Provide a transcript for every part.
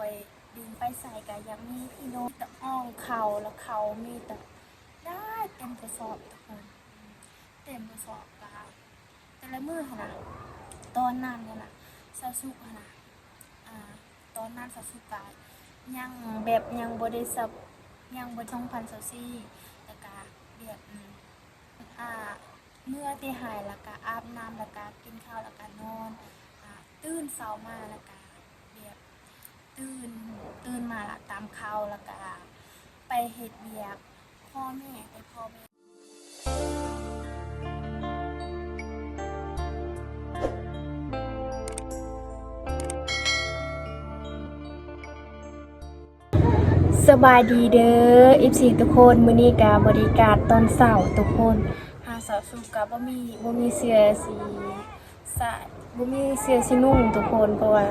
อยดินไปใส่ก็ยังมีพี่น้องตะอ้องเขาแล้วเขามีแต่ได้เต็มกระสอบทุกคนเต็มกระสอบกาแต่ละมื้อหั่นน่ะตอนนั้นเนี่ยน่ะซาสุหั่นน่ะตอนนั้นซาสุกายังแบบยังบ่ได้สับยังบ่2024แต่ก็แบบอ่าเมื่อที่หายแล้วก็อาบน้ำแล้วก็กินข้าวแล้วก็นอนตื่นเช้ามาแล้วก็แบบตื่นมาละตามข้าวแล้วก็ไปเฮ็ดเวียกพ่อแม่สบายดีเด้อ14ทุกคนมื้อนี้ก็บริการตอนเช้าทุกคนเช้าสุกก็บ่มีเสื้อสีสายบ่มีเสื้อสีนุ่งทุกคนเพราะว่า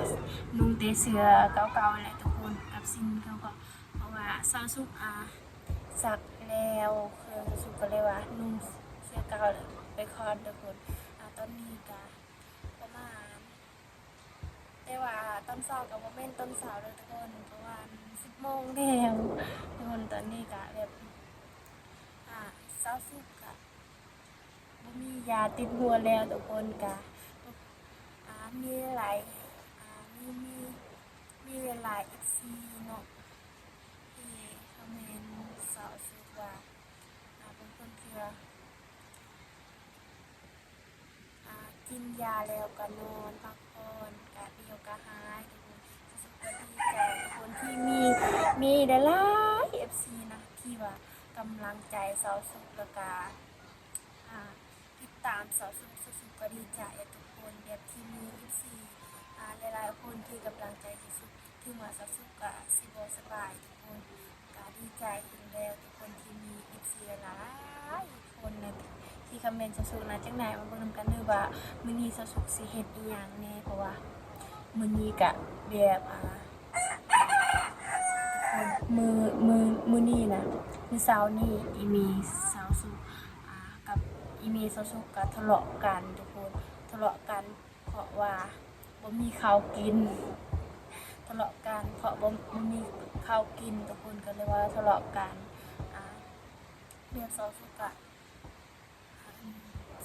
นุ่งแต่เสื้อเก่าๆแหละทุกคนกับสิ่งเก่าๆเพราะว่าเช้าสุกสักแล้วคือสุกก็เลยว่านุ่งเสื้อเก่าไปคอนทุกคนตอนนี้ก็ประมาณแต่ว่าตอนเช้าก็บ่แม่นตอนเช้าเลยทุกคนเพราะว่า10 โมงแล้วทุกคนตอนนี้ก็แบบเช้าสุกก็บ่มียาติดหัวแล้วทุกคนก็มีหลายมีมีหลายอีกซีเนาะที่คอมเมนต์เช้าสุกว่าเป็นคนที่กินยาแล้วก็นอนพักผ่อนก็เดียวก็หายทุกคนสุขก็ดีใจทุกคนที่มีหลายๆ FC นะที่ว่ากำลังใจเช้าสุกแล้วก็ติดตามเช้าสุกก็ดีใจทุกคนแบบที่มี FC หลายๆคนที่กำลังใจสุดถึงว่าเช้าสุกก็สิบ่สบายทุกคนก็ดีใจเห็นแล้วทุกคนที่มี FC หลายคนนะที่คอมเมนต์สุกนะจังไหนมาเบิ่งนำกันเด้อว่ามื้อนี้สุกสิเฮ็ดอีหยังแน่เพราะว่ามื้อนี้ก็แบบมื้อนี้นะมื้อเช้านี้อีเมเช้าสุกกับอีเมเช้าสุกก็ทะเลาะกันทุกคนทะเลาะกันเพราะว่าบ่มีข้าวกินทะเลาะกันเพราะบ่มีข้าวกินทุกคนก็เลยว่าทะเลาะกันเรื่องเช้าสุกก็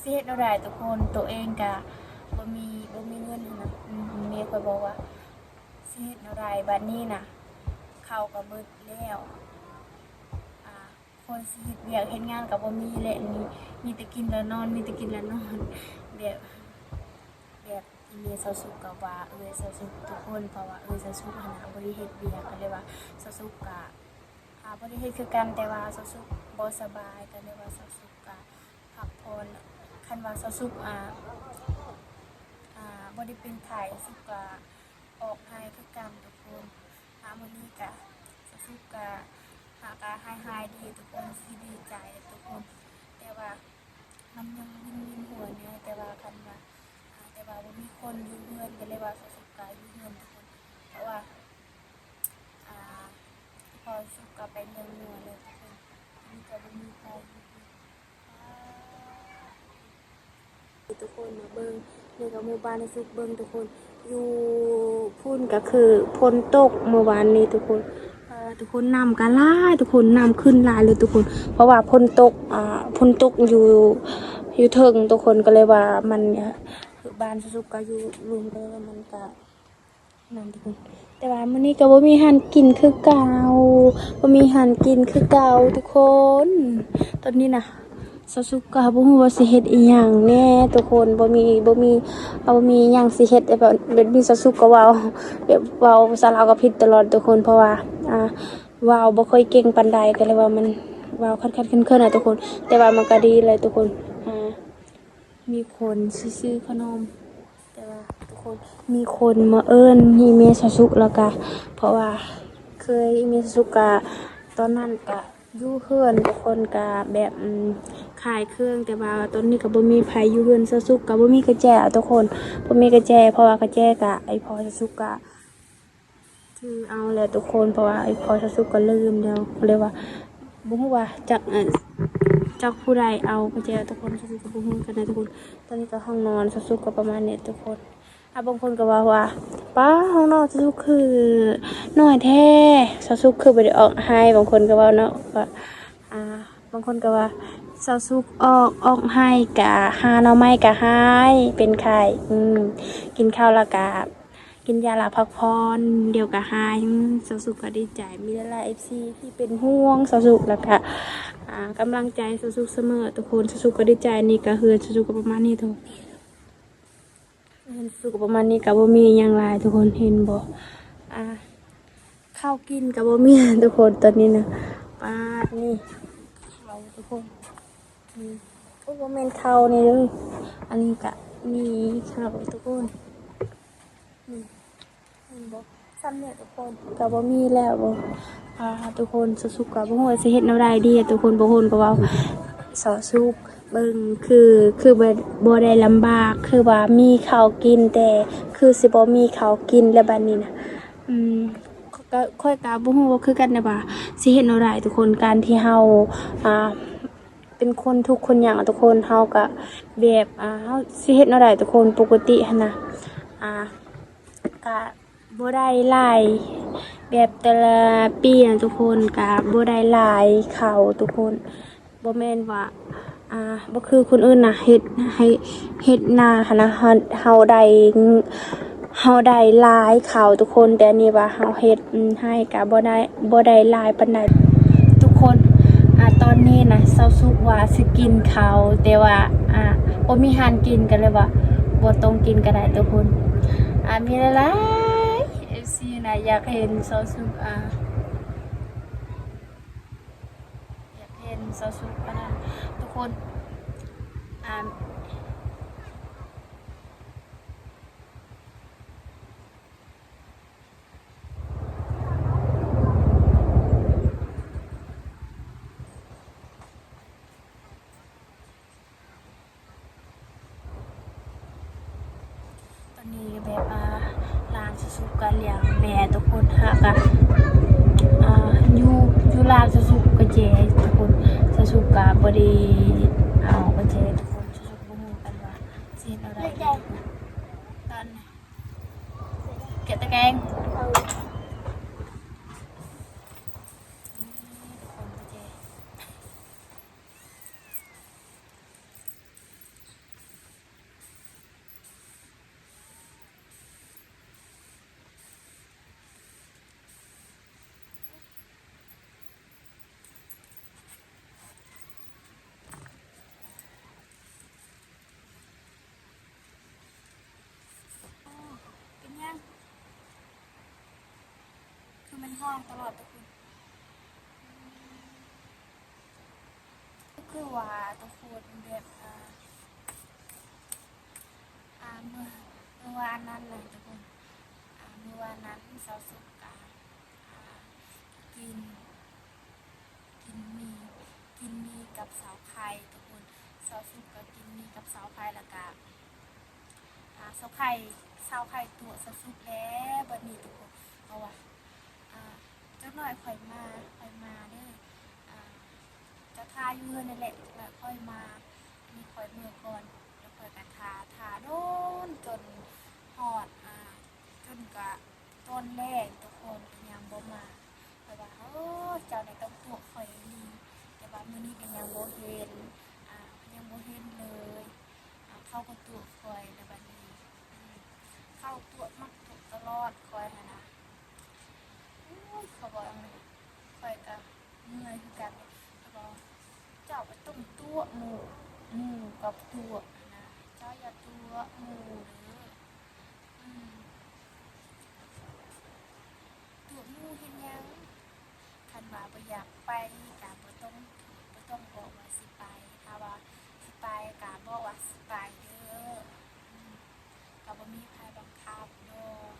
สิเฮ็ดเอาได้ทุกคนตัวเองก็บ่มีเงินนะแม่ก็บอกว่าสิเฮ็ดเอาได้บัดนี้น่ะข้าวก็เบิดแล้วคนสิเฮ็ดเวียกเฮ็ดงานก็บ่มีและนี่มีแต่กินแล้วนอนแบบอีเมเช้าสุกก็ว่าเช้าสุกทุกคนเพราะว่าเช้าสุกหั่นน่ะบ่ได้เฮ็ดเวียกก็เลยว่าเช้าสุกก็บ่ได้เฮ็ดคือกันแต่ว่าเช้าสุกบ่สบายก็เลยว่าเช้าสุกก็พักผ่อนคันว่าเช้าสุกบ่ได้เป็นไข้สุกก็ออกไห้คือกันทุกคนมื้อนี้ก็เช้าสุกก็ก็หายดีทุกคนสิดีใจทุกคนแต่ว่ามันยังวินหัวเนี่ยแต่ว่าคันว่าแต่ว่าบ่มีคนอยู่เฮือนก็เลยว่าเช้าสุกก็อยู่เฮือนทุกคนเพราะว่าพอสุกก็ไปเมืองเหนือเลยทุกคนมีก็บ่มีใครทุกคนมาเบิ่งนี่ก็หมู่บ้านสุกเบิ่งทุกคนอยู่พุ่นก็คือฝนตกเมื่อวานนี้ทุกคนทุกคนน้ำก็หลายทุกคนน้ำขึ้นหลายเลยทุกคนเพราะว่าฝนตกอยู่เทิงทุกคนก็เลยว่ามันเนี่ยบ้านสุกก็อยู่รวมกันแล้วมันก็นั่นทุกคนแต่ว่ามื้อนี้ก็บ่มีอาหารกินคือเก่าทุกคนตอนนี้น่ะสุกก็บ่ฮู้ว่าสิเฮ็ดอีหยังแน่ทุกคนบ่มีหยังสิเฮ็ดแบบมีสุกก็เว้าแบบเว้าภาษาลาวก็ผิดตลอดทุกคนเพราะว่าเว้าบ่ค่อยเก่งปานใดก็เลยว่ามันเว้าคัดๆเคินๆน่ะทุกคนแต่ว่ามันก็ดีเลยทุกคนมีคนซื้อขนมแต่ว่าทุกคนมีคนมาเอิ้นอีเมสุกแล้วก็เพราะว่าเคยอีเมสุกก็ตอนนั้นก็อยู่เฮือนทุกคนก็แบบขายเครื่องแต่ว่าตอนนี้ก็บ่มีไผอยู่เฮือนสุกก็บ่มีกระแจทุกคนบ่มีกระแจเพราะว่ากระแจก็ไอ้พอสุกก็ถือเอาแหละทุกคนเพราะว่าไอ้พอสุกก็ลืมแล้วเลยว่าบ่ฮู้ว่าจากผู้ใดเอากระแจทุกคนสุกก็บ่ฮู้กันนะทุกคนตอนนี้ก็ห้องนอนสุกก็ประมาณนี้ทุกคนบางคนก็ว่าไป ป้าห้องนอกสสุกคือน้อยแท้สสุกคือบ่ได้ออกให้บางคนก็ว่าเนาะว่าอ่าบางคนก็ว่าสสุกออกให้กะหาหน่อไม้กะให้เป็นไข้กินข้าวแล้วกะกินยาหลับพักผ่อนเดี๋ยวกะให้สสุกก็ดีใจมีหลายๆ FC ที่เป็นห่วงสสุกแล้วก็กำลังใจสสุกเสมอทุกคนสสุกก็ดีใจนี่ก็คือสสุกก็ประมาณนี้ทุก เห็นสุกประมาณนี้กับบ่มีอย่างไรทุกคนเห็นบ่ข้าวกินกับบ่มีทุกคนตอนนี้นะป้าดนี่ข้าวทุกคนนี่โอ้บ่แม่นข้าวนี่เด้ออันนี้กะนี่ข้าวทุกคนนี่เห็นบ่ซ้ำเนี่ยทุกคนกับบ่มีแล้วบ่ทุกคนสุกๆกับบ่ฮู้ว่าสิเฮ็ดแนวใดดีทุกคนบ่ฮู้ก็เว้าสอสุก เบิ่งคือบ่ได้ลำบากคือว่ามีข้าวกินแต่คือสิบ่มีข้าวกินแล้วบัดนี้นะก็ค่อยก็บ่ฮู้ว่าคือกันนะว่าสิเฮ็ดแนวใดทุกคนการที่เฮาอ่าเป็นคนทุกคนหยังทุกคนเฮาก็แบบเฮาสิเฮ็ดแนวใดทุกคนปกติหันน่ะก็บ่ได้หลายแบบแต่ละปีนะทุกคนก็บ่ได้หลายข้าวทุกคนบ่แม่นว่า บ่คือคนอื่นน่ะเฮ็ดให้เฮ็ดนาหั้นนะเฮาได้หลายข้าวทุกคนแต่อันนี้ว่าเฮาเฮ็ดให้ก็บ่ได้หลายปานใดทุกคนตอนนี้นะเซาสุกว่าสิกินข้าวแต่ว่าบ่มีหานกินกันเลยว่าบ่ต้องกินก็ได้ทุกคนมีหลายๆ FC นะอยากเห็นเซาสุกอยากเห็นเซาสุกอันนั้นทุกคนอ่าตอนนี้แบบร้านสุกก็เลี้ยงแม่ทุกคนหากะอยู่ร้านสุกก็เจทุกคนสุกก็บ่ได้เอาก็เจทุกคนสุกบ่ฮู้กันว่าสิเฮ็ดอะไรดีตอนนี้เก็บตะแกรงทุกคนก็เจ เป็นยังคือมันห้องตลอดทุกคนก็คือว่าทุกคนแบบเมื่อวานนั้นเลยทุกคนเมื่อวานนั้นเสาสุกกินกินมีกินมีกับเสาไข่ทุกคนเสาสุกก็กินมีกับเสาไข่แล้วก็เสาไข่ตัวเสาสุกแล้วบัดนี้ทุกคนเอาว่ะเจ้าหน่อยค่อยมาเด้อจะทาอยู่เฮือนนั่นแหละแล้วค่อยมามีค่อยเมื่อก่อนแล้วค่อยกันทาโดนจนหอดจนกะต้นแรกทุกคนยังบ่มาแต่ว่าเจ้าในต้องตัวค่อยดีแต่ว่ามื้อนี้ก็ยังบ่เห็นยังบ่เห็นเลยเข้าก็ตัวค่อยในบัดนี้เข้าตัวมักตัวตลอดค่อยนะเขาบอกค่อยก็เมื่อยคือกันเขาบอกเจ้าไปต้มตัวหมูกับตัวนะเจ้าอย่าตัวหมูหรือตัวหมูเห็นยังคันว่าบ่อยากไปกะบ่ต้องบอกว่าสิไปถ้าว่าสิไปกะบอกว่าสิไปเด้อกะบ่มีใครบังคับดอก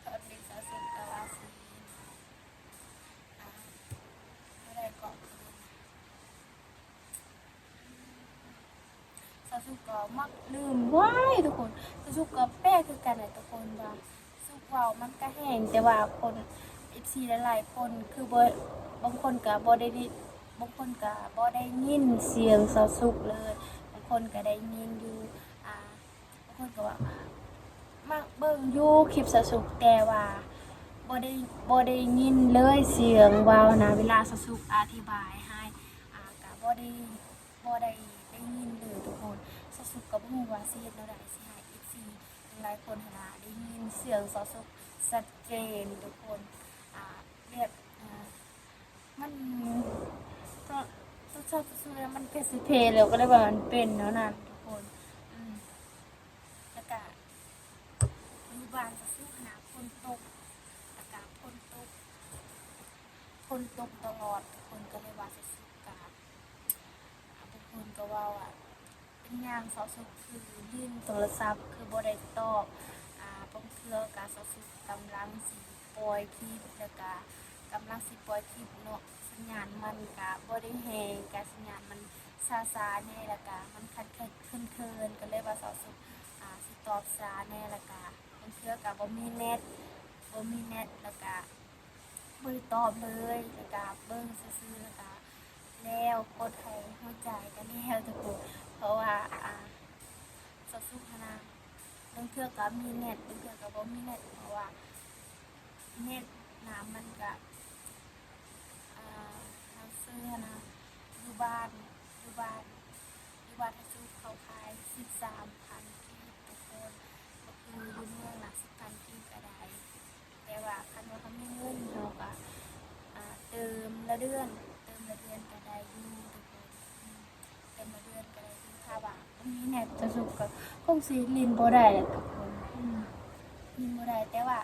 ตอนนี้สะสมกะว่าสิอะไรก็สะสุกก็มักลืมไว้ทุกคนสะสุกก็แป้คือกันเลยทุกคนว่าสุกเว้ามันก็แห้งแต่ว่าคนFC หลายๆคนคือบ่บางคนก็บ่ได้บางคนก็บ่ได้ยินเสียงสะสุกเลยบางคนก็ได้ยินอยู่บางคนก็ว่า อยู่คลิปสะสุกแต่ว่าบ่ได้ยินเลยเสียงเว้านะเวลาสะสุกอธิบายให้ก็บ่ได้ยินเลยทุกคนสะสุกก็บ่ฮู้ว่าสิเฮ็ดแนวใดสิให้ FC หลายคนหั้นนะได้ยินเสียงสะสุกชัดเจนทุกคนแบบมันก็ตัวชอบสะสุกแล้วมันเป็นสิเพแล้วก็เลยว่ามันเป็นเนาะนั่นทุกคนแล้วก็อยู่บ้านสะสุกนะฝนตกอากาศฝนตกตลอดทุกคนก็เลยว่าสะสุกกะทุกคนก็ว่าเป็นอย่างสะสุกคือยื่นโทรศัพท์คือบ่ได้ตอบบางเทื่อกะสะสุกกำลังสิปล่อยคลิปแล้วก็กำลังสิปล่อยคลิปเนาะสัญญาณมันกะบ่ได้แฮงกะสัญญาณมันช้าๆแน่แล้วก็มันคันๆเคินๆก็เลยว่าสะสุกสิตอบช้าแน่แล้วก็บางเทื่อกะบ่มีเน็ตแล้วก็บ่ได้ตอบเลยแล้วก็เบิ่งซื่อๆแล้วก็แล้วกดให้หัวใจกันแล้วทุกคนเพราะว่าสะสุกนะบางเทื่อก็มีเน็ตบางเทื่อก็บ่มีเน็ตเพราะว่าเน็ตน้ำมันก็เราซื้อนะอยู่บ้านถ้าซื้อเขาขาย13,000กีบทุกคนก็คืออยู่เมืองละ10,000กีบก็ได้แต่ว่าคันว่าเขามีเงินเราก็เติมละเดือนก็ได้อยู่ทุกคนเติมละเดือนก็ได้อยู่ถ้าว่ามีเน็ตจะสุกก็คงสิลินบ่ได้แหละทุกคนลินบ่ได้แต่ว่า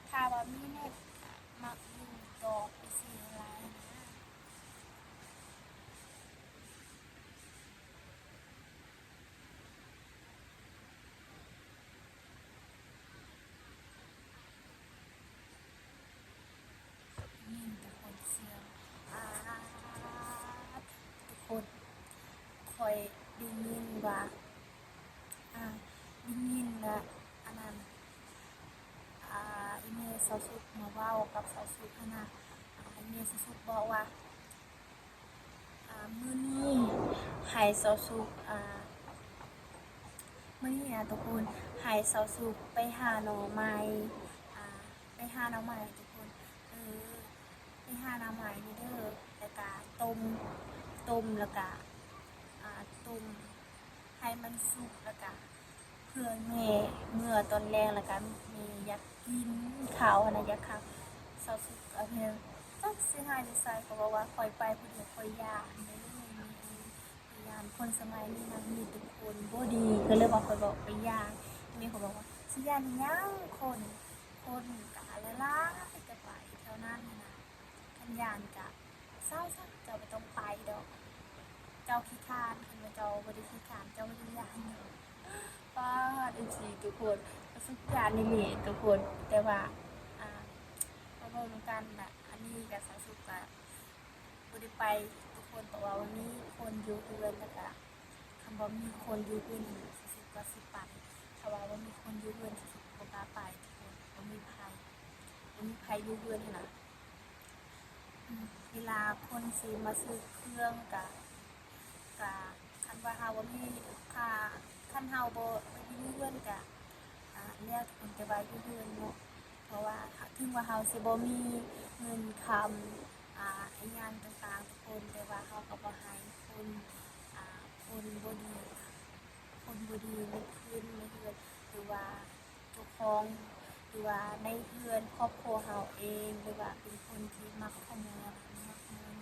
ถ้าว่ามีเน็ตมักอยู่ต่อไปสิหลายนะนี่ทุกคนเสียงทุกคนคอยได้ยินว่าได้ยินนะอันนั้นอีเมลสาวสุกมาเว้ากับสาวสุกนะอีเมลสาวสุกบอกว่ามื้อนี้ให้สาวสุกมื้อนี้นะทุกคนให้สาวสุกไปหาหน่อไม้ทุกคนไปหาหน่อไม้นี่เด้อแล้วก็ต้มแล้วก็ต้มให้มันสุกแล้วก็เพื่อแม่เมื่อตอนแรกแล้วก็มีอยากกินข้าวนะอยากข้าวสาวสุกเพิ่นจักสิหาจั่งใดก็บอกว่าข้อยไปผู้เดียวข้อยย้านเด้อคนสมัยนี้นะมีแต่คนบ่ดีก็เลยว่าข้อยบอกไปย้านมีเขาบอกว่าสิย้านหยังคนก็หลายๆก็ไปแถวนั้นน่ะคันย้านก็เศร้าซะเจ้าบ่ต้องไปดอกเจ้าขี้คร้านคันว่าเจ้าบ่ได้ขี้คร้านเจ้าบ่ได้ย้านหยังป๊าดจังซี่ทุกคนประสบการณ์นี่แหละทุกคนแต่ว่ามาเว้านำกันน่ะอันนี้ก็สาสุกก็บ่ได้ไปทุกคนเพราะว่าวันนี้คนอยู่เรือนแล้วก็คันบ่มีคนอยู่เรือนสาสุกก็สิไปถ้าว่าบ่มีคนอยู่เรือนสาสุกบ่กล้าไปทุกคนบ่มีไผอยู่เรือนนั่นน่ะเวลาคนสิมาซื้อเครื่องก็คันว่าเฮาบ่มีค่าคันเฮาบ่อยู่เรือนก็แล้วทุกคนแต่ว่าอยู่เรือนเนาะเพราะว่าถึงว่าเฮาสิบ่มีเงินคำอิหยังต่างๆทุกคนแต่ว่าเฮาก็บ่ให้คนบ่ดีในคืนในเรือนหรือว่าเจ้าของหรือว่าในเรือนครอบครัวเฮาเองหรือว่าเป็นคนที่มักขโมยมักเงิน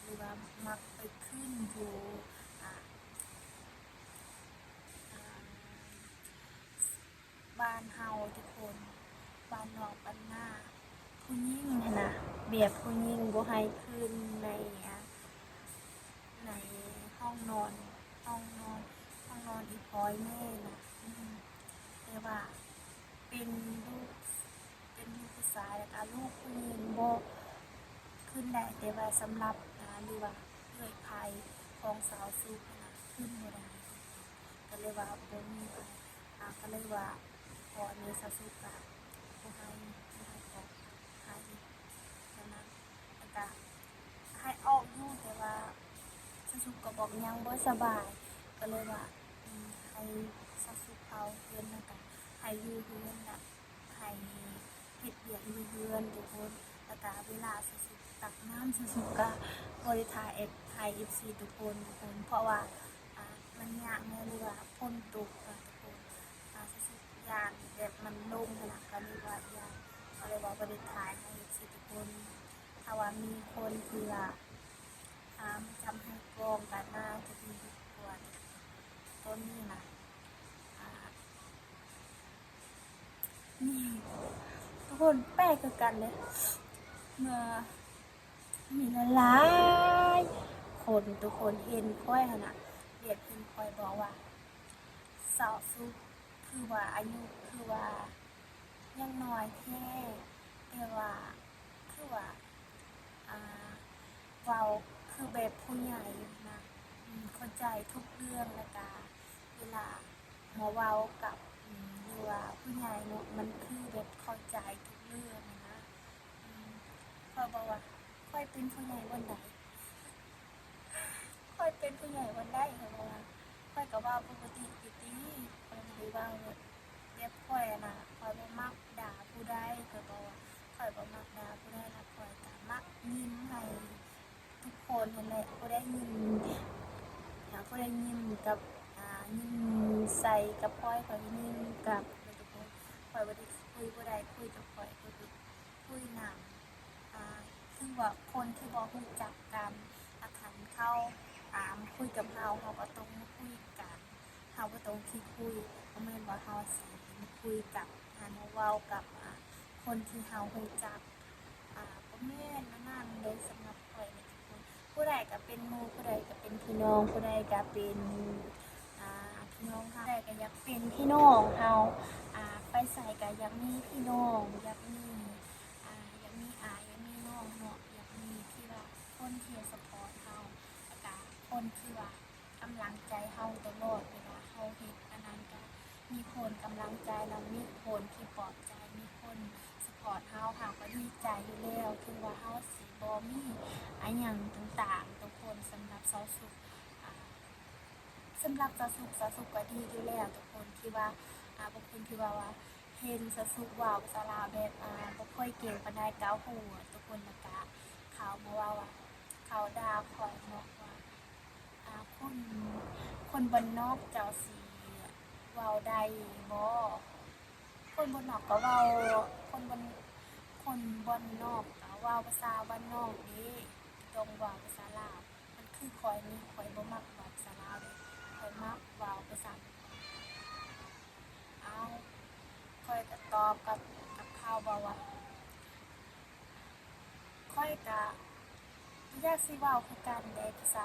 หรือว่ามักไปขึ้นอยู่อ่าบ้านเฮาทุกคนบ้านนอกบ้านนาผู้หญิงหั้นน่ะแบบผู้หญิงบ่ให้ขึ้นในห้องนอนห้องนอนอีพอยแม่น่ะแต่ว่าเป็นลูกผู้ชายแล้วก็ลูกผู้หญิงบ่ขึ้นได้แต่ว่าสำหรับหรือว่าเอื้อยไผของสาวสุกน่ะขึ้นบ่ได้ก็เลยว่าบ่มีไผก็เลยว่าขอในสาวสุกก็บ่ให้ออกให้เท่านั้นแล้วก็ให้ออกอยู่แต่ว่าสาวสุกก็บอกยังบ่สบายก็เลยว่าให้สาวสุกเอาเงินแล้วก็ให้ ให้อยู่เฮือนน่ะให้เฮ็ดเวียกอยู่เฮือนทุกคนแล้วก็เวลาสุดๆตักน้ำสุดๆก็บริถ่ายFC ทุกคนเพราะว่ามันยากแน่เลยว่าฝนตกทุกคนสุดๆยากแบบมันลงขนาดก็เลยว่ายากก็เลยว่าบริถ่ายให้ FC ทุกคนถ้าว่ามีคนเพื่อจำให้กองกันหน้าจะดีกว่าต้นนี้นะนี่ทุกคนแปลกคือกันเลยเมื่อมีหลายคนทุกคนเห็นค่อยขนาดเรียกเห็นค่อยบอกว่าสาวซุกคือว่าอายุคือว่ายังน้อยแค่แต่ว่าคือว่าเว้าคือแบบผู้ใหญ่นะเข้าใจทุกเรื่องแล้วก็เวลาหมอเว้ากับหรือว่าผู้ใหญ่เนาะมันคือแบบเข้าใจทุกเรื่องนะค่อยบอกว่าค่อยเป็นผู้ใหญ่วันไหนค่อยเป็นผู้ใหญ่วันได้ค่ะบอกว่าค่อยก็ว่าปกติอยู่ดีค่อยไม่ได้ว่าแบบค่อยนะค่อยบ่มักด่าผู้ใดค่อยบอกว่าค่อยบ่มักด่าผู้ใดแล้วค่อยก็มักยิ้มให้ทุกคนนั่นแหละผู้ใดยิ้มผู้ใดยิ้มกับยิ้มใส่กับค่อยยิ้มกับทุกคนค่อยบ่ได้คุยผู้ใดคุยกับค่อยก็คือคุยนำซึ่งว่าคนที่บ่รู้จักกันคันเข้าคุยกับเราก็ต้องคุยกันเราก็ต้องคิดคุยเพราะแม่นว่าเราสิคุยกับเว้ากับคนที่เรารู้จักก็แม่นนั่นเลยสำหรับข้อยเนี่ยทุกคนผู้ใดก็เป็นหมู่ผู้ใดก็เป็นพี่น้องผู้ใดก็เป็นพี่น้องค่ะผู้ใดก็อยากเป็นพี่น้องเราไปใส่ก็อยากมีพี่น้องอยากมีอยากมีอยากมีน้องเนาะอยากมีที่ว่าคนที่สปอร์ตเราแล้วก็คนที่ว่ากำลังใจเราตลอดเวลาเราเฮ็ดอันนั้นก็มีคนกำลังใจเรามีคนที่ปลอบใจมีคนสปอร์ตเราค่ะก็ดีใจอยู่แล้วถึงว่าเราสิบ่มีอันหยังต่างๆทุกคนสำหรับสาวสุขสำหรับสาวสุขก็ดีอยู่แล้วทุกคนที่ว่าบางคนที่ว่าเห็นสาวสุขว่าภาษาลาวแบบบ่ค่อยเก่งปานใดเก้าหูทุกคนแล้วก็เขามาว่าเขาด่าข่อยเนาะว่าคนบ้านนอกเจ้าสิเว้าได้บ่คนบ้านนอกก็เว้าคนบ้านนอกก็เว้าภาษาบ้านนอกเด้ต้องเว้าภาษาลาวมันคือข้อยนี่ข้อยบ่มักเว้าภาษาลาวเด้ข้อยมักเว้าภาษาข้อยก็ตอบกับเขาว่าข้อยก็อยากสิเว้าคือกันเด้ภาษ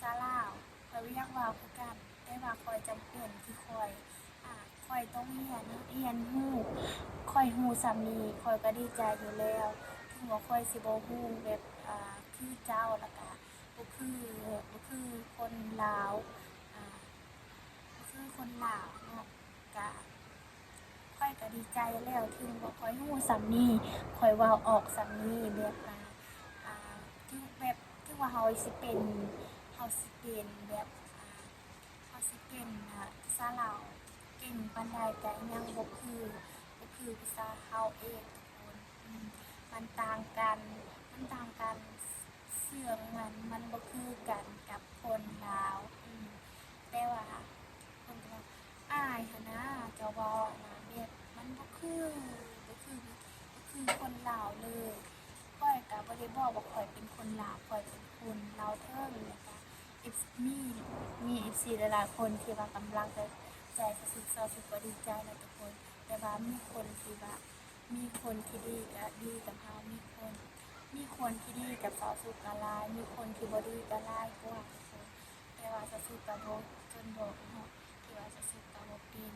าลาวข้อยอยากเว้าคือกันแต่ว่าข้อยจำเป็นที่ข้อยต้องเรียนรู้ข้อยรู้ส่ำนี้ข้อยก็ดีใจอยู่แล้วถึงว่าข้อยสิบ่รู้แบบคือเจ้าแล้วก็บ่คือคนลาวบ่คือคนลาวเนาะก็ข้อยก็ดีใจแล้วถึงว่าข้อยรู้ส่ำนี้ข้อยเว้าออกส่ำนี้แบบถึงว่าเฮาสิเป็นแบบเฮาสิเป็นภาษาลาวเก่งปานใดก็ยังบ่คือภาษาเฮาเองทุกคนมันต่างกันเสียงมันบ่คือกันกับคนลาวแต่ว่าคนก็ว่าอ้ายหั้นนะเจ้าเว้านะแบบมันบ่คือคนลาวเลยข้อยก็บ่ได้บอกว่าข้อยเป็นคนลาวข้อยเป็นคนลาวเทิงแล้วก็ มี FC หลายๆคนที่ว่ากำลังใจสุดก็ดีใจนะทุกคนแต่ว่ามีคนที่ดีก็ดีกับเฮามีคนที่ดีกับสาวสุขก็หลายมีคนที่บ่ดีก็หลายกว่าทุกคนแต่ว่าสาวสุขก็บ่จนบอกเนาะที่ว่าสาวสุขก็บ่เป็น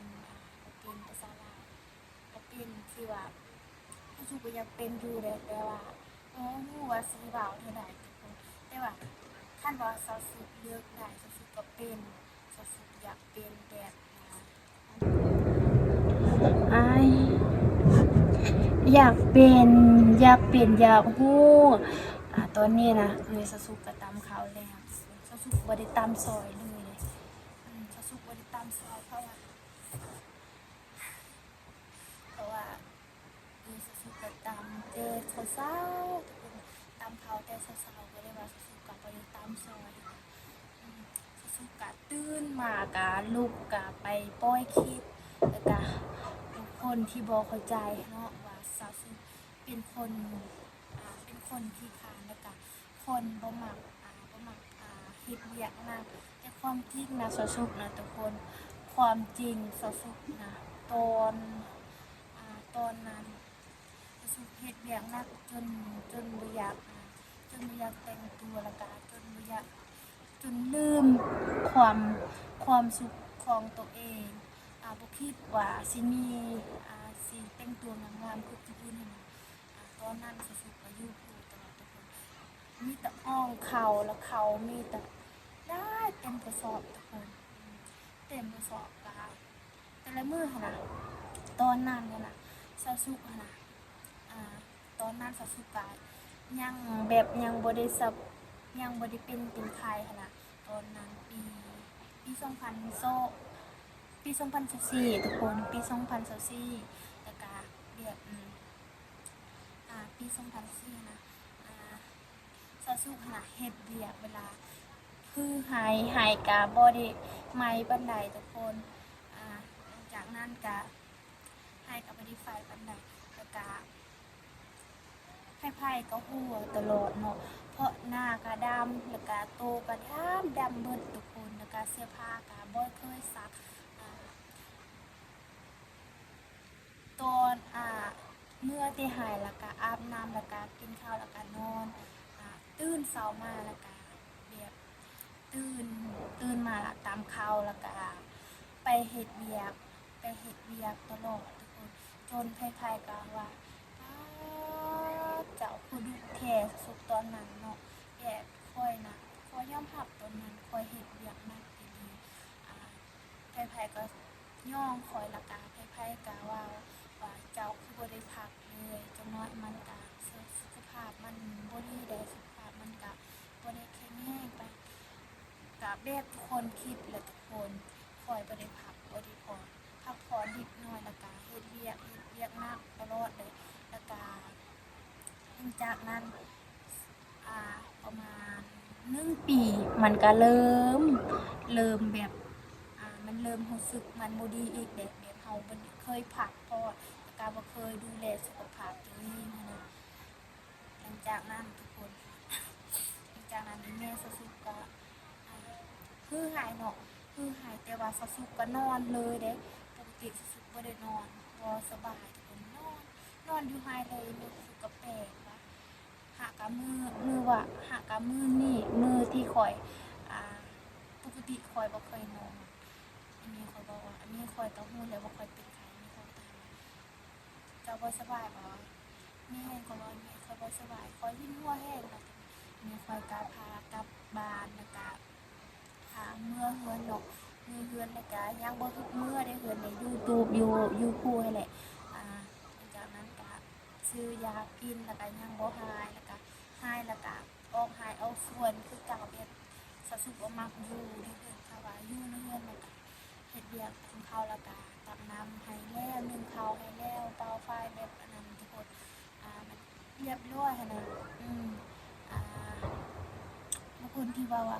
ภาษาลาวบ่เป็นที่ว่าสาวสุขก็อยากเป็นอยู่แหละแต่ว่าบ่รู้ว่าสิเว้าเท่าใดทุกคนแต่ว่าคันว่าสาวสุขเลือกได้สาวสุขก็เป็นสาวสุขอยากเป็นแบบอยากเป็นอยากฮู้ตอนนี้นะคือสาวสุขก็ตำข้าวแล้วสาวสุขบ่ได้ตำซอยเลยสาวสุขบ่ได้ตำซอยเพราะว่า เช้าๆทุกคนตามเขาแต่เช้าๆก็เลยว่าสุกะไปตามซอยสุกะตื่นมากะลูกกะไปปล่อยคลิปแล้วก็ทุกคนที่บ่เข้าใจเนาะว่าสาวสุเป็นคนขี้คร้านแล้วก็คนบ่มักเฮ็ดเวียกนะแต่ความจริงนะสาวสุนะทุกคนความจริงสาวสุนะตอนตอนนั้นสุเฮ็ดเวียกหนักจนบ่อยากแต่งตัวแล้วก็จนลืมความความสุขของตัวเองบ่คิดว่าสิมีสิแต่งตัวงามๆคือผู้อื่นนั่นน่ะตอนนั้นสุก็อยู่ผู้ตลอดทุกคนมีแต่อ่องเข่าแล้วเขามีแต่ได้เต็มกระสอบทุกคนเต็มกระสอบกะแต่ละมื้อหั่นน่ะตอนนั้นเนี่ยน่ะสาวสุหั่นน่ะตอนนั้นสาวสุกะยังแบบยังบ่ได้เป็นไข้หั่นน่ะตอนนั้นปี2024ทุกคนปี2024แล้วก็แบบปี2024นะสาวสุหั่นน่ะเฮ็ดเวียกเวลาคือหายกะบ่ได้ไหม้ปานใดทุกคนหลังจากนั้นกะหายกะบ่ได้ไฟปานใดแล้วก็ไผๆก็หัวตลอดเนาะเพราะหน้าก็ดำแล้วก็โตก็ดำเบิดทุกคนแล้วก็เสื้อผ้าก็บ่เคยซักตอนเมื่อที่หายแล้วก็อาบน้ำแล้วก็กินข้าวแล้วก็นอนตื่นเช้ามาแล้วก็แบบตื่นมาละตามข้าวแล้วก็ไปเฮ็ดเวียกตลอดทุกคนจนใครๆก็ว่าเจ้าคือดุแท้สุดตอนนั้นเนาะแบบค่อยนะค่อยยอมรับตอนนั้นค่อยเฮ็ดเวียกหนักอีหลีใครๆก็ย่องคอยละกาไผๆก็ว่าเจ้าคือบ่ได้พักเลยจังน้อยมันก็สุขภาพมันบ่ดีได้สุขภาพมันก็บ่ได้แข็งแรงไปก็แบบทุกคนคิดแหละทุกคนคอยบ่ได้พักบ่ได้พักผ่อนนิดหน่อยแล้วก็เฮ็ดเวียกหนักตลอดเลยแล้วก็หลังจากนั้นประมาณ1 ปีมันก็เริ่มแบบมันเริ่มรู้สึกมันบ่ดีอีกแบบเฮาบ่เคยพักผ่อนแล้วก็บ่เคยดูแลสุขภาพตัวเองหั้นนะหลังจากนั้นทุกคนหลังจากนั้นนี่แม่ซะสุก็คือหายเนาะคือหายแต่ว่าซะสุก็นอนเลยเด้ปกติซะสุบ่ได้นอนบ่สบายทุกคนนอนอยู่หายเลยแม่ซะสุก็แปลกว่าหากะมือนี่มือที่ข่อยปกติข่อยบ่เคยนอนอันนี้ข่อยบอกว่าอันนี้ข่อยก็ฮู้แล้วว่าข่อยเป็นไข้มีข่อยถามว่าเจ้าบ่สบายบ่แม่ก็ว่าแม่ข่อยบ่สบายข่อยวินหัวแห้งแล้วแม่ข่อยก็พากลับบ้านแล้วก็พาเมื่อเฮือนเนาะมือเฮือนแล้วก็ยังบ่ทุกมื้อได้เฮือนใน YouTube อยู่คู่ให้แหละหลังจากนั้นก็ซื้อยากินแล้วก็ยังบ่หายแล้วก็หายแล้วก็ออกหายออกส่วนคือเก่าแบบสะสุกบ่มักอยู่ในเฮือนค่ะว่าอยู่ในเฮือนแล้วก็เฮ็ดเวียกทำข้าวแล้วก็ตักน้ำให้แล้วนึ่งข้าวให้แล้วเตาไฟแบบอันนั้นทุกคนมันเรียบร้อยหั้นน่ะอ่าบางคนที่ว่า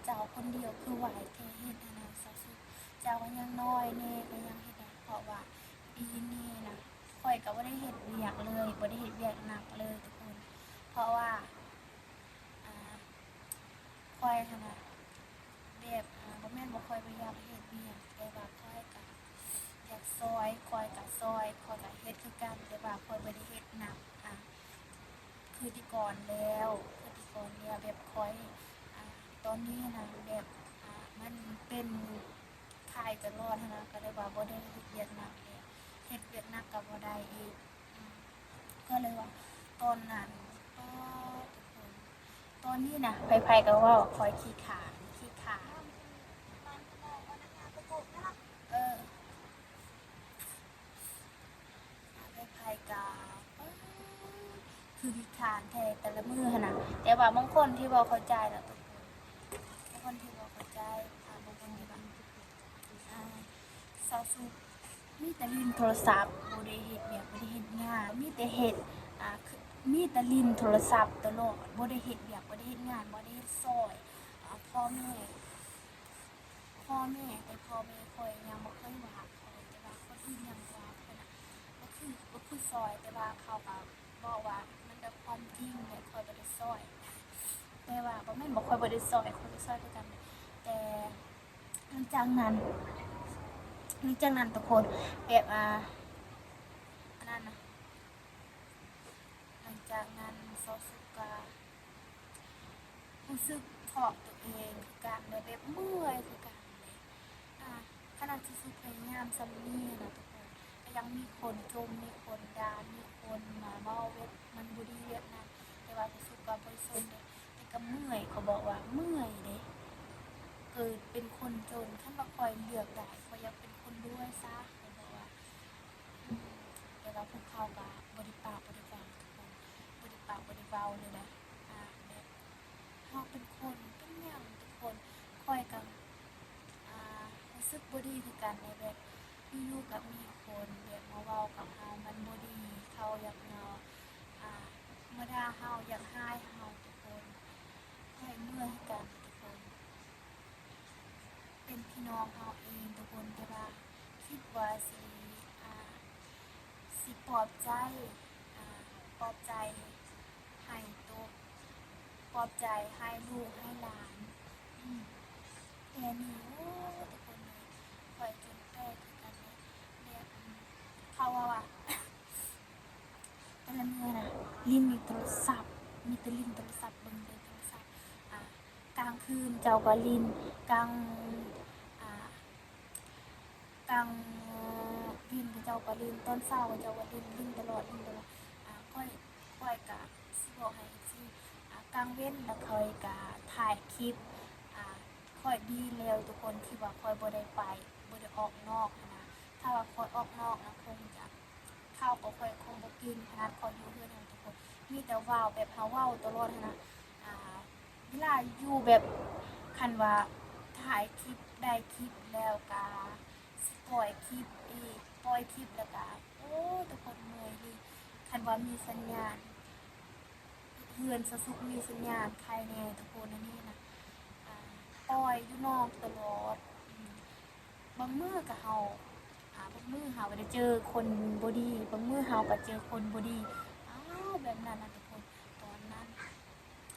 เจ้าคนเดียวคือไหวแท้เฮ็ดอันนั้นสะสุกเจ้าก็ยังน้อยแน่ก็ยังเฮ็ดได้เพราะว่าปีนี้น่ะข้อยก็บ่ได้เฮ็ดเวียกเลยบ่ได้เฮ็ดเวียกหนักเลยทุกคนเพราะว่าข้อยหั้นน่ะแบบบ่แม่นบ่ค่อยบ่อยากเฮ็ดเวียกแต่ว่าข้อยก็อยากซอยข้อยก็เฮ็ดคือกันแต่ว่าข้อยบ่ได้เฮ็ดหนักคือที่ก่อนแล้วแบบข้อยตอนนี้นะแบบมันเป็นไข้ตลอดหั้นนะก็เลยว่าบ่ได้เฮ็ดเวียกหนักแล้วเฮ็ดเวียกหนักก็บ่ได้อีกก็เลยว่าตอนนั้นทุกคนตอนนี้นะไผๆก็ว่าข้อยขี้ขลาดเออไผๆก็คือขี้ขลาดแท้แต่ละมื้อหั้นน่ะแต่ว่าบางคนที่บ่เข้าใจน่ะทุกคนบางคนที่บ่เข้าใจบางคนที่ว่าเซาซุมีแต่เล่นโทรศัพท์บ่ได้เฮ็ดเวียกบ่ได้เฮ็ดงานมีแต่เฮ็ด คือมีแต่ลิ้นโทรศัพท์ตลอดบ่ได้เฮ็ดเวียกบ่ได้เฮ็ดงานบ่ได้เฮ็ดซอยพ่อแม่แต่พ่อแม่ข่อยยังบ่เคยว่าข่อยแต่ว่าคนอื่นยังว่าข่อยน่ะบ่คือซอยแต่ว่าเขาก็บอกว่ามันเป็นความจริงแหละข่อยบ่ได้ซอยแต่ว่าบ่แม่นบ่ข่อยบ่ได้ซอยข่อยก็ซอยคือกันแต่หลังจากนั้นทุกคนแบบอันนั้นนะหลังจากนั้นซอสุการู้สึกถอดตัวเองคือกันเลยแบบเมื่อยคือกันเลยขณะที่สุดพยายามซัมนี่นะทุกคนก็ยังมีคนชมมีคนด่ามีคนมาเว้าเว็บมันบ่ดีเว็บนั้นแต่ว่ารู้สึกก็บ่ได้สนเลยแต่ก็เมื่อยเขาบอกว่าเมื่อยเด้เกิดเป็นคนจนคันว่าคอยเลือกได้คอยอยากเป็นคนรวยซะเขาบอกว่าแต่ว่าพวกเขาก็บ่ได้ปากบ่ได้เว้าทุกคนบ่ได้ปากบ่ได้เว้าเลยนะแบบเราเป็นคนเป็นหยังทุกคนคอยกับรู้สึกบ่ดีคือกันในแบบอยู่ๆกับมีคนแบบมาเว้ากับเรามันบ่ดีเขาอยากมาด่าเราอยากให้เราทุกคนคอยเมื่อยคือกันทุกคนเป็นพี่น้องเราเองทุกคนแต่ว่าคิดว่าสิปลอบใจอ่าปลอบใจให้ตัวปลอบใจให้ลูกให้หลานอืมแต่นี่โอ้ทุกคนเลยคอยจนแตกคือกันเลยแบบเขาว่าแต่ละเมื่อน่ะลิ้นมีโทรศัพท์มีแต่ลิ้นโทรศัพท์เบิ่งแต่โทรศัพท์อ่ากลางคืนเจ้าก็ลิ้นกลางอ่ากลางลิ้นเจ้าก็ลิ้นตอนเช้าเจ้าก็ลิ้นตลอดค่อยกะสิบอกให้สิกลางเว้นแล้วค่อยกะถ่ายคลิปค่อยดีแล้วทุกคนที่ว่าค่อยบ่ได้ไปบ่ได้ออกนอกนะถ้าว่าค่อยออกนอกนะคงจะข้าวก็ค่อยคงบ่กินขนาดค่อยอยู่เฮือนนะทุกคนมีแต่ว้าวแบบเฮาเว้าตลอดนะเวลาอยู่แบบคันว่าถ่ายคลิปได้คลิปแล้วก็สิปล่อยคลิปอีกปล่อยคลิปแล้วก็โอ้ทุกคนเมื่อยเลยคันว่ามีสัญญาณเฮือนสะสุกมีสัญญาณใครแน่ทุกคนอันนี้นะปล่อยอยู่นอกตลอดบางมื้อก็เฮาบางมื้อเฮาก็ได้เจอคนบ่ดีบางมื้อเฮาก็เจอคนบ่ดีอ้าวแบบนั้นน่ะทุกคนตอนนั้น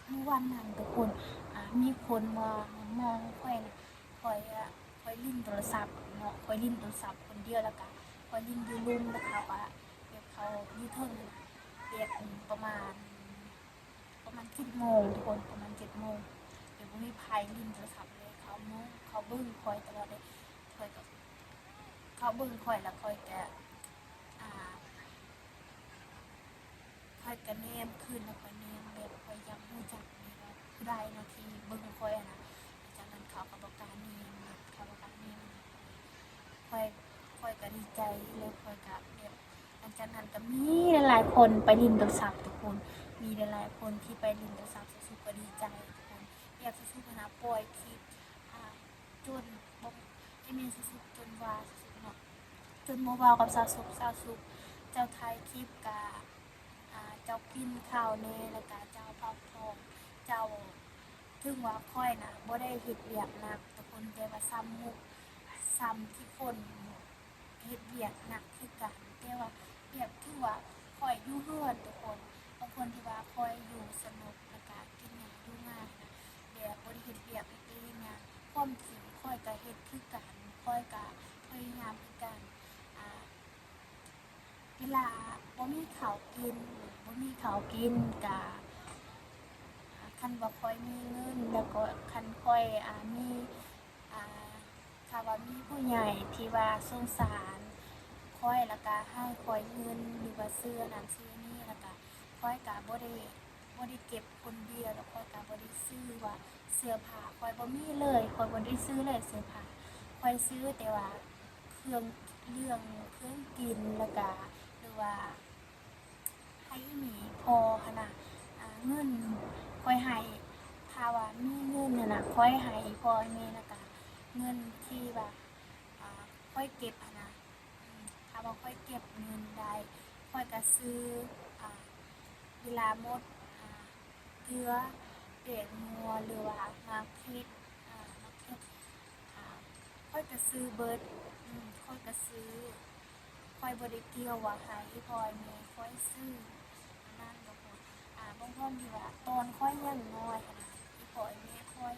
เมื่อวันนั้นทุกคนมีคนมามองค่อยนะค่อยลิ้นโทรศัพท์เนาะค่อยลิ้นโทรศัพท์คนเดียวแล้วก็ค่อยลิ้นอยู่ลุ่มแล้วเขาก็แบบเขาอยู่เทิงนะแบบประมาณ7 โมงทุกคนประมาณ7 โมงเดี๋ยวบ่มีไผลิ้นโทรศัพท์เลยเขาเบิ่งค่อยตลอดเลยค่อยก็เขาเบิ่งค่อยแล้วค่อยก็อ่า ค่อยกระแนมขึ้นแล้วค่อยแนมแบบค่อยยังรู้จักนี่ว่าผู้ใดเนาะที่เบิ่งค่อยนะจากนั้นเขาก็บอกการแนมแบบเขาบอกการแนมค่อยก็ดีใจเลยค่อยก็แบบหลังจากนั้นก็มีหลายๆคนไปลินโทรศัพท์ทุกคนมีหลายๆคนที่ไปลินโทรศัพท์สุดๆก็ดีใจทุกคนอยากสุดๆนะปล่อยคลิปจนบ่ให้มีสุดๆจนว่าสุดๆเนาะจนโมบายกับสาวสุกเจ้าไทยคลิปกะ เจ้ากินข้าวแน่แล้วก็เจ้าพักผ่อนเจ้าถึงว่าค่อยน่ะบ่ได้เฮ็ดเวียกหนักทุกคนแต่ว่าซ้ำที่คนเฮ็ดเวียกหนักคือกันแต่ว่าแบบถือว่าค่อยอยู่เฮือนทุกคนบางคนที่ว่าค่อยอยู่สนุกแล้วก็กินหยังอยู่ง่ายนะแบบบ่ได้เฮ็ดเวียกเฮ็ดหยังความจริงค่อยก็เฮ็ดคือกันค่อยก็พยายามคือกันอ่า เวลาบ่มีข้าวกินกะคันบ่ค่อยมีเงินแล้วก็คันค่อยมีอ่าถ้าว่ามีผู้ใหญ่ที่ว่าสงสารค่อยแล้วก็ให้ค่อยเงินหรือว่าซื้ออันนั้นซื้อนี่แล้วก็ค่อยก็บ่ได้เก็บคนเดียวแล้วค่อยก็บ่ได้ซื้อว่าเสื้อผ้าค่อยบ่มีเลยค่อยบ่ได้ซื้อเลยเสื้อผ้าค่อยซื้อแต่ว่าเครื่องเครื่องกินแล้วก็หรือว่า ให้อีหลีพอหั้นน่ะเงินค่อยให้ถ้าว่ามีเงินน่ะนะค่อยให้พ่อให้แม่แล้วก็เงินที่ว่าค่อยเก็บหั้นน่ะถ้าว่าค่อยเก็บเงินได้ค่อยก็ซื้ออ่า เวลาหมดเกลือเปลี่ยนนัวหรือว่ามาเผ็ดมาเผ็ดค่อยก็ซื้อเบิร์ดค่อยก็ซื้อค่อยบริเกี่ยวว่าให้พลอยแม่ค่อยซื้อนั่นก็พอบางคนที่ว่าตอนค่อยยังน้อยนะที่พลอยแม่ค่อย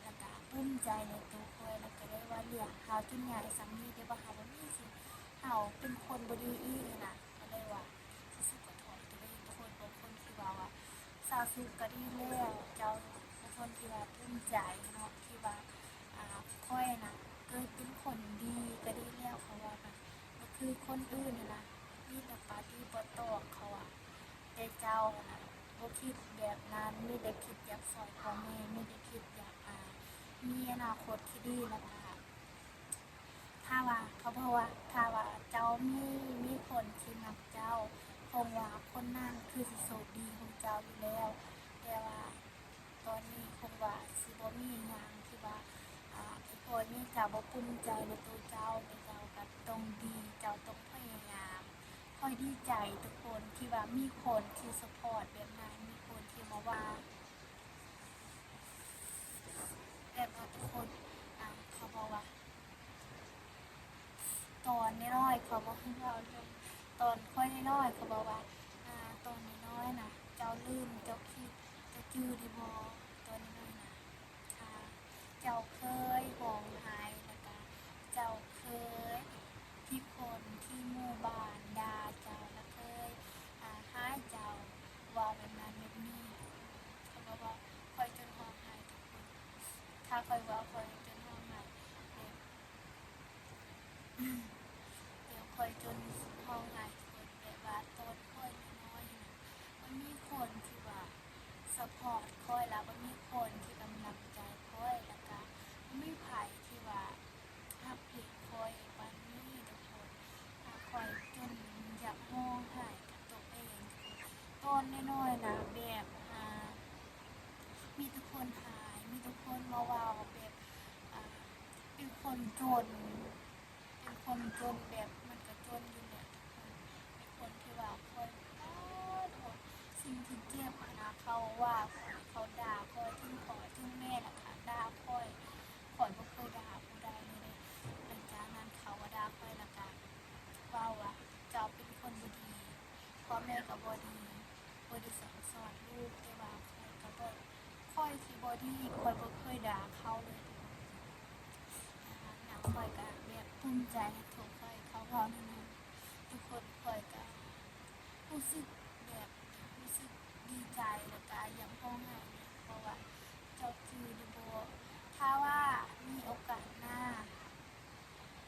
แล้วก็ภูมิใจในตัวค่อยแล้วก็ได้ว่าเลี้ยงเฮาจนใหญ่สำนี้ได้ว่าเฮาบ่มีสิเฮาเป็นคนบ่ดีอีกนะก็เลยว่าสุขขอโทษตัวเองทุกคนบางคนที่ว่าซาซุก็ดีแล้วเจ้าบางคนที่ว่าภูมิใจเนาะที่ว่าค่อยนะเกิดเป็นคนดีก็ดีแล้วเขาว่านะก็คือคนอื่นนะมีแต่ปาร์ตี้บ่ตอกเขาแต่เจ้านะบ่คิดแบบนั้นมีแต่คิดอยากสอนพ่อแม่มีแต่คิดอยากมีอนาคตที่ดีนะคะถ้าว่าเขาบอกว่าถ้าว่าเจ้ามีคนที่มักเจ้าคงว่าคนนั้นคือสิโชคดีของเจ้าอยู่แล้วแต่ว่าตอนนี้คงว่าสิบ่มีหยังที่ว่าไอ้พอยนี่จะบ่ภูมิใจในตัวเจ้าแต่เจ้าก็ต้องดีเจ้าต้องพยายามคอยดีใจทุกคนที่ว่ามีคนที่ซัพพอร์ตแบบนั้นมีคนที่มาว่าแบบว่าทุกคนเขาบอกว่าตอนน้อยๆเขาบอกให้เราเลยตอนค่อยน้อยๆเขาบอกว่าตอนน้อยๆนะเจ้าลืมเจ้าคิดเจ้าจื้อดีบ่ตอนน้อยๆนะเจ้าเคยห่วงหายแล้วก็เจ้าเคยที่คนที่หมู่บ้านด่าเจ้าแล้วเคยหายเจ้าว่าแบบนั้นแบบนี้เขาบอกว่าคอยจนห่วงหายทุกคนถ้าคอยว่าคอยจนห่วงหายเดี๋ยวคอยจนห่วงหายคนแบบว่าตอนคอยน้อยๆนะมันมีคนที่ว่าสปอร์ตคอยแล้วมันมีคนที่กำลังใจคอยแล้วก็ไม่ไผ่ที่ว่าหักผิดคอยวันนี้ทุกคนคอยจนอยากห้องหายกับตัวเองตอนน้อยๆนะแบบมีทุกคนหายมีทุกคนมาว่าแบบเป็นคนจนเป็นคนจนแบบมันก็จนอยู่แหละเป็นคนที่ว่าคอยสิ่งที่เจ็บนะเขาว่าเขาด่าคอยทิ้งขอทิ้งแม่ละค่ะด่าคอยบ่เคยด่าผู้ใดเลยหลังจากนั้นเขาว่าด่าคอยละกันว่าเจ้าเป็นคนบ่ดีพ่อแม่ก็บ่ดีสั่งสอนลูกแต่ว่าคอยก็บ่คอยที่บ่ดีคอยบ่เคยด่าเขาเลยนะคอยก็แบบภูมิใจในตัวคอยเขาพอนั่นนะทุกคนคอยก็รู้สึกแบบรู้สึกดีใจแล้วก็ยังห้องไห้เพราะว่าเจ้าคือดิโบถ้าว่ามีโอกาสหน้า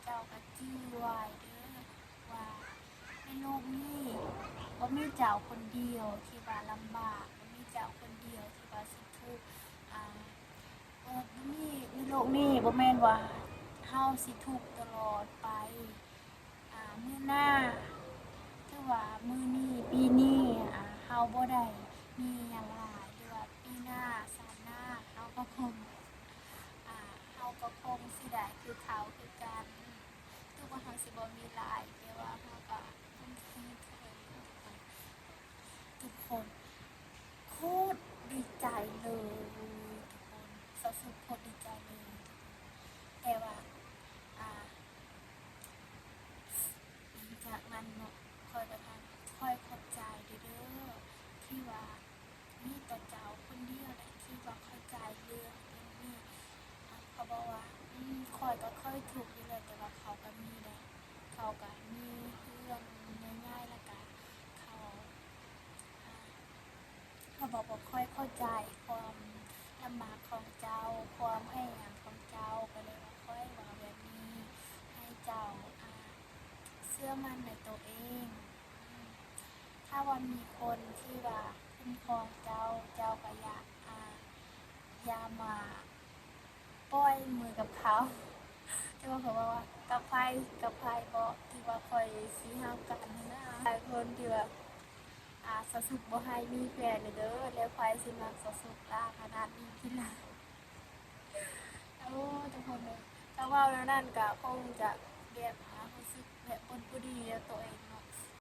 เจ้าก็จื้อไว้เด้อว่าในโลกนี้บ่มีเจ้าคนเดียวที่ว่าลำบากบ่มีเจ้าคนเดียวที่ว่าสิทุกข์บ่มีในโลกนี้บ่แม่นว่าเฮาสิทุกข์ตลอดไปมื้อหน้าคือว่ามื้อนี้ปีนี้เฮาบ่ได้มีหยังหลายหรือว่าปีหน้าชาติหน้าเฮาก็คงสิได้คือเขาคือกันถึงว่าเฮาสิบ่มีหลายแต่ว่าเฮาก็ต้องคิดทุกคนโคตรดีใจเลยทุกคนสุดๆโคตรดีใจเลยแต่ว่าหลังจากนั้นเนาะคอยประทานคอยขอบใจเด้อที่ว่ามีแต่เจ้าคนเดียวแหละที่ว่าเข้าใจเรื่องนี้เขาบอกว่าคอยก็เคยถูกอยู่เลยแต่ว่าเขาก็มีนะเขาก็มีเรื่องง่ายๆแล้วกันเขาบอกว่าค่อยเข้าใจความลำบากของเจ้าความพยายามของเจ้าก็เลยว่าค่อยว่าแบบนี้ให้เจ้าเชื่อมั่นในตัวเองถ้าว่ามีคนที่ว่าคุ้มครองเจ้าก็อย่ามาปล่อยมือกับเขาจะว่าเขาว่ากับไฟบอกที่ว่าคอยสีห้ามกันนะหลายคนที่ว่าสสุกบ่ให้มีแฟนเด้อแล้วไฟสิมักสสุกล่าขนาดนี้ที่ละโอ้ทุกคนเลยถ้าว่าแล้วนั่นก็คงจะแบบรู้สึกแบบคนผู้ดี